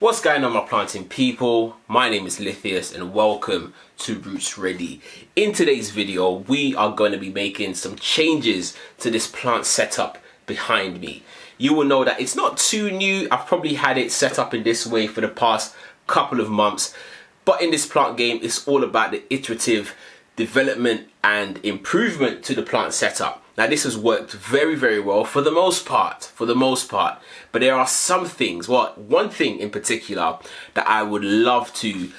What's going on, my planting people? My name is Lithius and welcome to Roots Ready. In today's video we are going to be making some changes to this plant setup behind me. You will know that it's not too new. I've probably had it set up in this way for the past couple of months, but in this plant game it's all about the iterative development and improvement to the plant setup. Now this has worked very well for the most part, but there are some things, one thing in particular that I would love to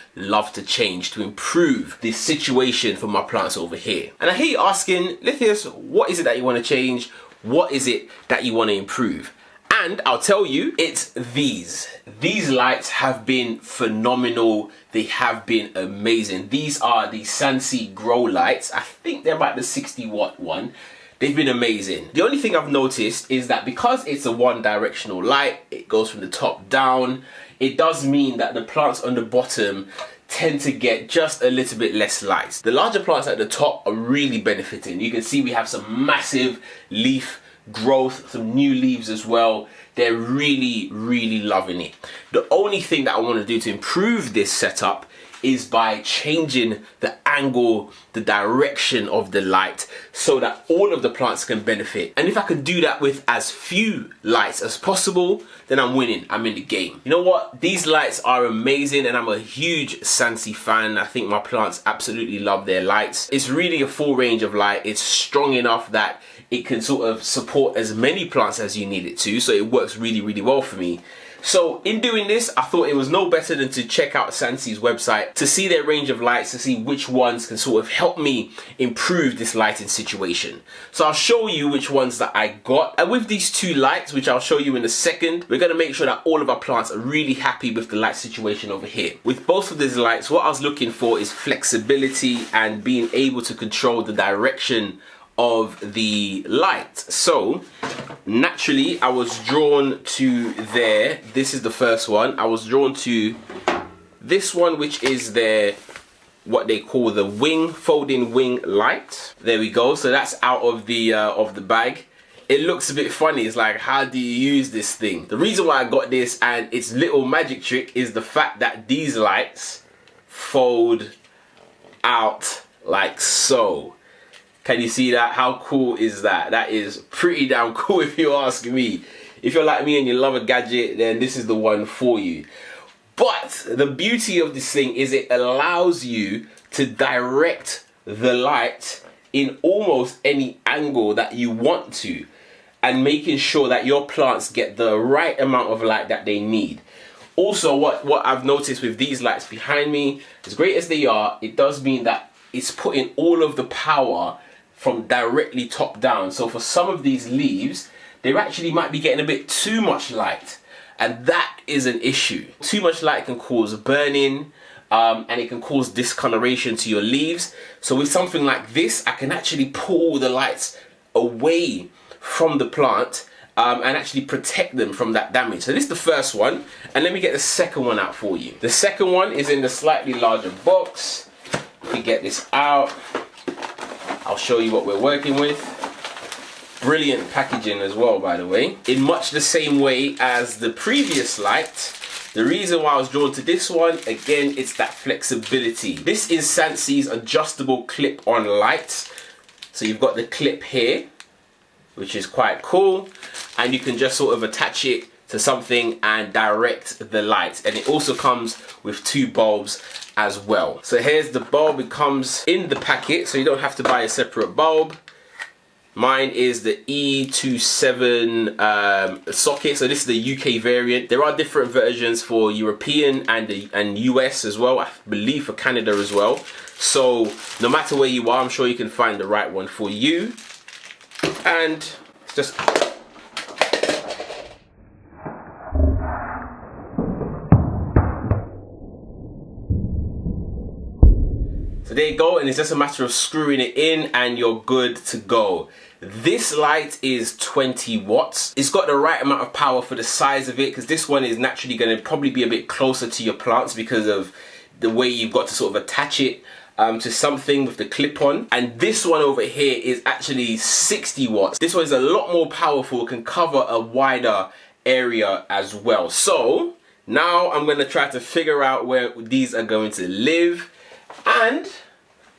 change to improve the situation for my plants over here. And I hear you asking, Lithius, what is it that you want to change? What is it that you want to improve? And I'll tell you, it's these. These lights have been phenomenal. They have been amazing. These are the Sansi grow lights. I think they're about the 60-watt one. They've been amazing. The only thing I've noticed is that because it's a one-directional light, it goes from the top down, it does mean that the plants on the bottom tend to get just a little bit less light. The larger plants at the top are really benefiting. You can see we have some massive leaf growth, some new leaves as well. They're really loving it. The only thing that I want to do to improve this setup is by changing the angle, the direction of the light so that all of the plants can benefit. And if I can do that with as few lights as possible, then I'm winning, I'm in the game. You know what? These lights are amazing and I'm a huge Sansi fan. I think my plants absolutely love their lights. It's really a full range of light. It's strong enough that it can sort of support as many plants as you need it to, so it works really well for me. So in doing this, I thought it was no better than to check out Sansi's website to see their range of lights, to see which ones can sort of help me improve this lighting situation. So I'll show you which ones that I got. And with these two lights, which I'll show you in a second, we're going to make sure that all of our plants are really happy with the light situation over here. With both of these lights, what I was looking for is flexibility and being able to control the direction of the light. So naturally I was drawn to there. This is the first one. I was drawn to this one, which is their what they call the wing, folding wing light. There we go. So that's out of the bag. It looks a bit funny. It's like, how do you use this thing? The reason why I got this and its little magic trick is the fact that these lights fold out like so. Can you see that? How cool is that? That is pretty damn cool if you ask me. If you're like me and you love a gadget, then this is the one for you. But the beauty of this thing is it allows you to direct the light in almost any angle that you want to, and making sure that your plants get the right amount of light that they need. Also, what I've noticed with these lights behind me, as great as they are, it does mean that it's putting all of the power from directly top down. So for some of these leaves, they actually might be getting a bit too much light, and that is an issue. Too much light can cause burning, and it can cause discoloration to your leaves. So with something like this, I can actually pull the lights away from the plant and actually protect them from that damage. So this is the first one, and let me get the second one out for you. The second one is in the slightly larger box. If we get this out, I'll show you what we're working with. Brilliant packaging as well, by the way. In much the same way as the previous light, the reason why I was drawn to this one, again, it's that flexibility. This is Sansi's adjustable clip-on light. So you've got the clip here, which is quite cool, and you can just sort of attach it to something and direct the light. And it also comes with two bulbs as well. So here's the bulb. It comes in the packet, so you don't have to buy a separate bulb. Mine is the E27 socket, so this is the UK variant. There are different versions for European and US as well, I believe for Canada as well. So no matter where you are, I'm sure you can find the right one for you. And it's just so there you go, and it's just a matter of screwing it in and you're good to go. This light is 20 watts. It's got the right amount of power for the size of it, because this one is naturally going to probably be a bit closer to your plants because of the way you've got to sort of attach it to something with the clip-on. And this one over here is actually 60 watts. This one is a lot more powerful, can cover a wider area as well. So Now I'm going to try to figure out where these are going to live, and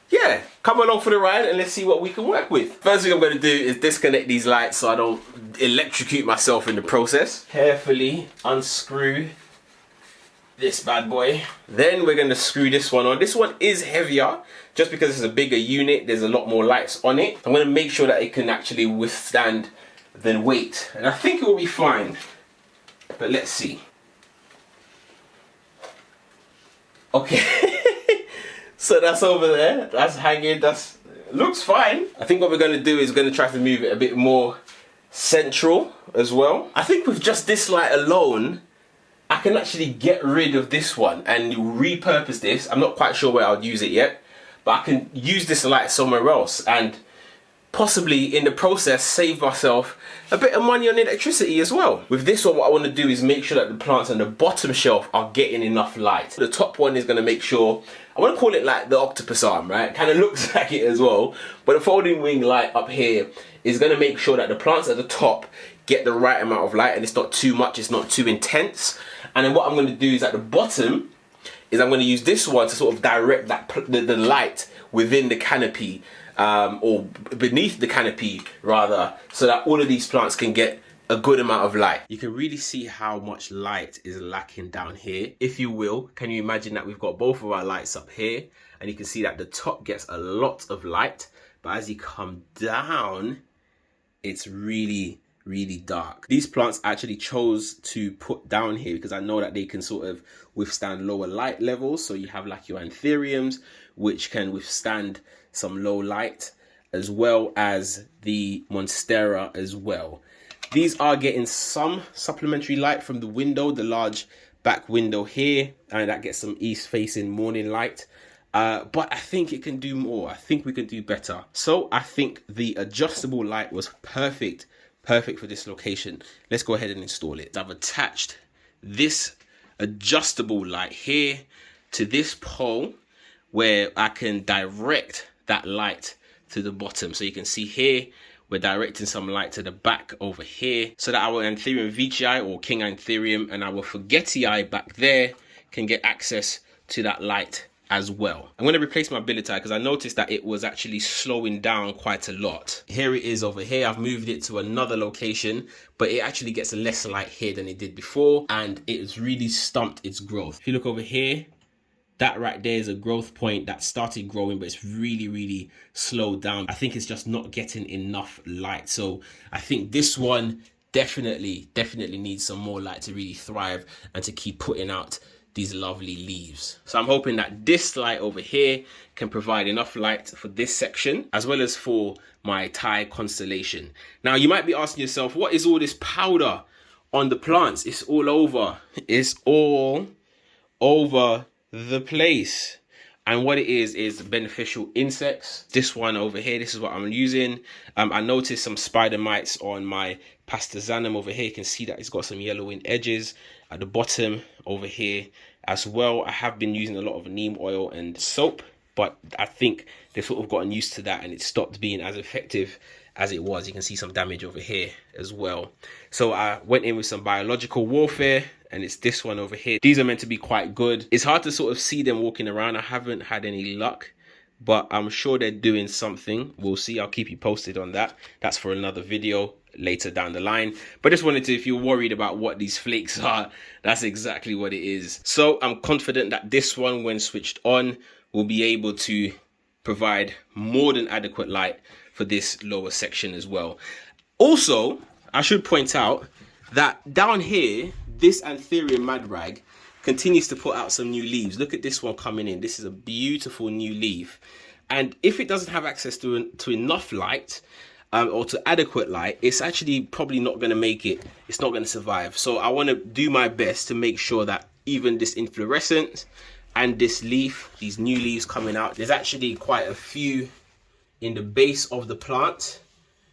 yeah, come along for the ride and let's see what we can work with. First thing I'm going to do is disconnect these lights so I don't electrocute myself in the process. Carefully unscrew this bad boy. Then we're going to screw this one on. This one is heavier just because it's a bigger unit. There's a lot more lights on it. I'm going to make sure that it can actually withstand the weight, and I think it will be fine, but let's see. Okay. So that's over there, that's hanging, looks fine. I think what we're gonna do is gonna try to move it a bit more central as well. I think with just this light alone, I can actually get rid of this one and repurpose this. I'm not quite sure where I'll use it yet, but I can use this light somewhere else and possibly in the process save myself a bit of money on electricity as well. With this one, what I want to do is make sure that the plants on the bottom shelf are getting enough light. The top one is going to make sure, I want to call it like the octopus arm, right? Kind of looks like it as well, but the folding wing light up here is going to make sure that the plants at the top get the right amount of light and it's not too much, it's not too intense. And then what I'm going to do is at the bottom is I'm going to use this one to sort of direct that the light within the canopy, or beneath the canopy rather, so that all of these plants can get a good amount of light. You can really see how much light is lacking down here, if you will. Can you imagine that we've got both of our lights up here, and you can see that the top gets a lot of light, but as you come down, it's really dark. These plants actually chose to put down here because I know that they can sort of withstand lower light levels. So you have like your anthuriums, which can withstand some low light, as well as the monstera as well. These are getting some supplementary light from the window, the large back window here, and that gets some east facing morning light. But I think it can do more. I think we can do better. So I think the adjustable light was perfect for this location. Let's go ahead and install it. I've attached this adjustable light here to this pole where I can direct that light to the bottom. So you can see here, we're directing some light to the back over here so that our Anthurium veitchii or King Anthurium and our Forgetii back there can get access to that light as well. I'm going to replace my billet because I noticed that it was actually slowing down quite a lot. Here it is over here. I've moved it to another location, but it actually gets less light here than it did before, and it has really stumped its growth. If you look over here, that right there is a growth point that started growing, but it's really slowed down. I think it's just not getting enough light. So I think this one definitely needs some more light to really thrive and to keep putting out these lovely leaves. So I'm hoping that this light over here can provide enough light for this section as well as for my Thai constellation. Now you might be asking yourself, what is all this powder on the plants? It's all over. It's all over the place. And what it is beneficial insects. This one over here, this is what I'm using. I noticed some spider mites on my pastazanum over here. You can see that it's got some yellowing edges at the bottom over here as well. I have been using a lot of neem oil and soap, but I think they've sort of gotten used to that and it stopped being as effective as it was. You can see some damage over here as well. So I went in with some biological warfare, and it's this one over here. These are meant to be quite good. It's hard to sort of see them walking around. I haven't had any luck, but I'm sure they're doing something. We'll see. I'll keep you posted on that. That's for another video later down the line. But just wanted to, if you're worried about what these flakes are, that's exactly what it is. So I'm confident that this one, when switched on, will be able to provide more than adequate light for this lower section as well. Also, I should point out that down here, this Anthurium madrag continues to put out some new leaves. Look at this one coming in. This is a beautiful new leaf. And if it doesn't have access to enough light or to adequate light, it's actually probably not going to make it. It's not going to survive. So I want to do my best to make sure that even this inflorescence and this leaf, these new leaves coming out, there's actually quite a few in the base of the plant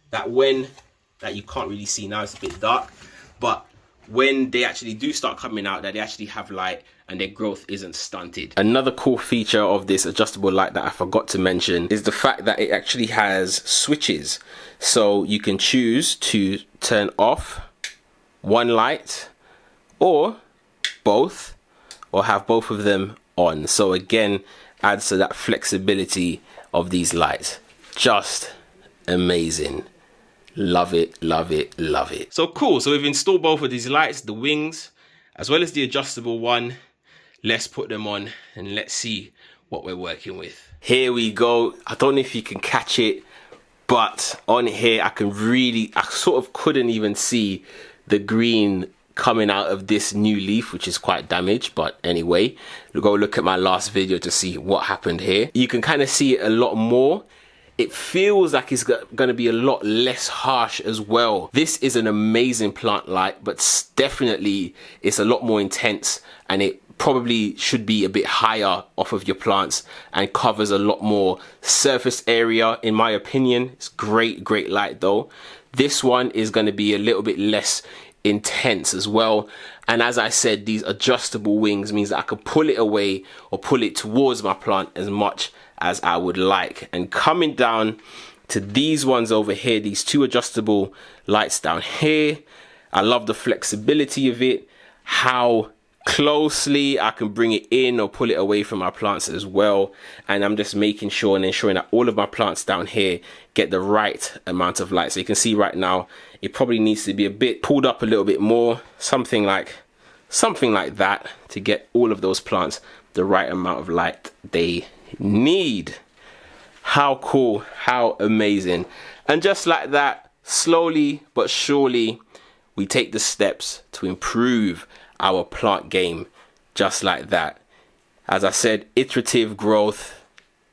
that you can't really see now, it's a bit dark, but when they actually do start coming out, that they actually have light and their growth isn't stunted. Another cool feature of this adjustable light that I forgot to mention is the fact that it actually has switches. So you can choose to turn off one light or both or have both of them on. So again, adds to that flexibility of these lights. Just amazing. Love it, love it, love it. So cool. So we've installed both of these lights, the wings as well as the adjustable one. Let's put them on and let's see what we're working with. Here we go. I don't know if you can catch it, but on here I sort of couldn't even see the green coming out of this new leaf, which is quite damaged. But anyway, go look at my last video to see what happened here. You can kind of see it a lot more. It feels like it's going to be a lot less harsh as well. This is an amazing plant light, but definitely it's a lot more intense, and it probably should be a bit higher off of your plants and covers a lot more surface area, in my opinion. It's great light though. This one is going to be a little bit less intense as well, and as I said, these adjustable wings means that I can pull it away or pull it towards my plant as much as I would like. And coming down to these ones over here, these two adjustable lights down here, I love the flexibility of it, how closely I can bring it in or pull it away from my plants as well. And I'm just making sure and ensuring that all of my plants down here get the right amount of light. So you can see right now it probably needs to be a bit pulled up a little bit more, something like that, to get all of those plants the right amount of light they need. How cool, how amazing. And just like that, slowly but surely, we take the steps to improve our plant game, just like that. As I said, iterative growth,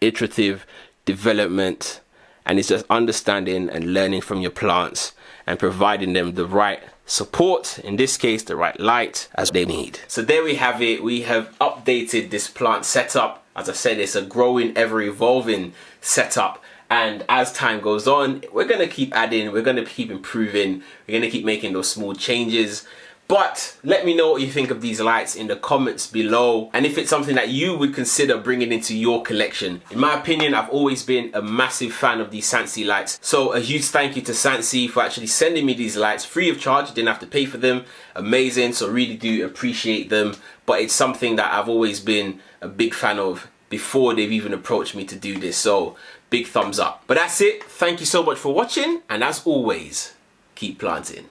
iterative development, and it's just understanding and learning from your plants and providing them the right support, in this case the right light, as they need. So there we have it. We have updated this plant setup. As I said, it's a growing, ever evolving setup, and as time goes on, we're going to keep adding, we're going to keep improving, we're going to keep making those small changes. But let me know what you think of these lights in the comments below, and if it's something that you would consider bringing into your collection. In my opinion, I've always been a massive fan of these Sansi lights, so a huge thank you to Sansi for actually sending me these lights free of charge. Didn't have to pay for them. Amazing. So really do appreciate them, but it's something that I've always been a big fan of before they've even approached me to do this, so big thumbs up. But that's it. Thank you so much for watching, and as always, keep planting.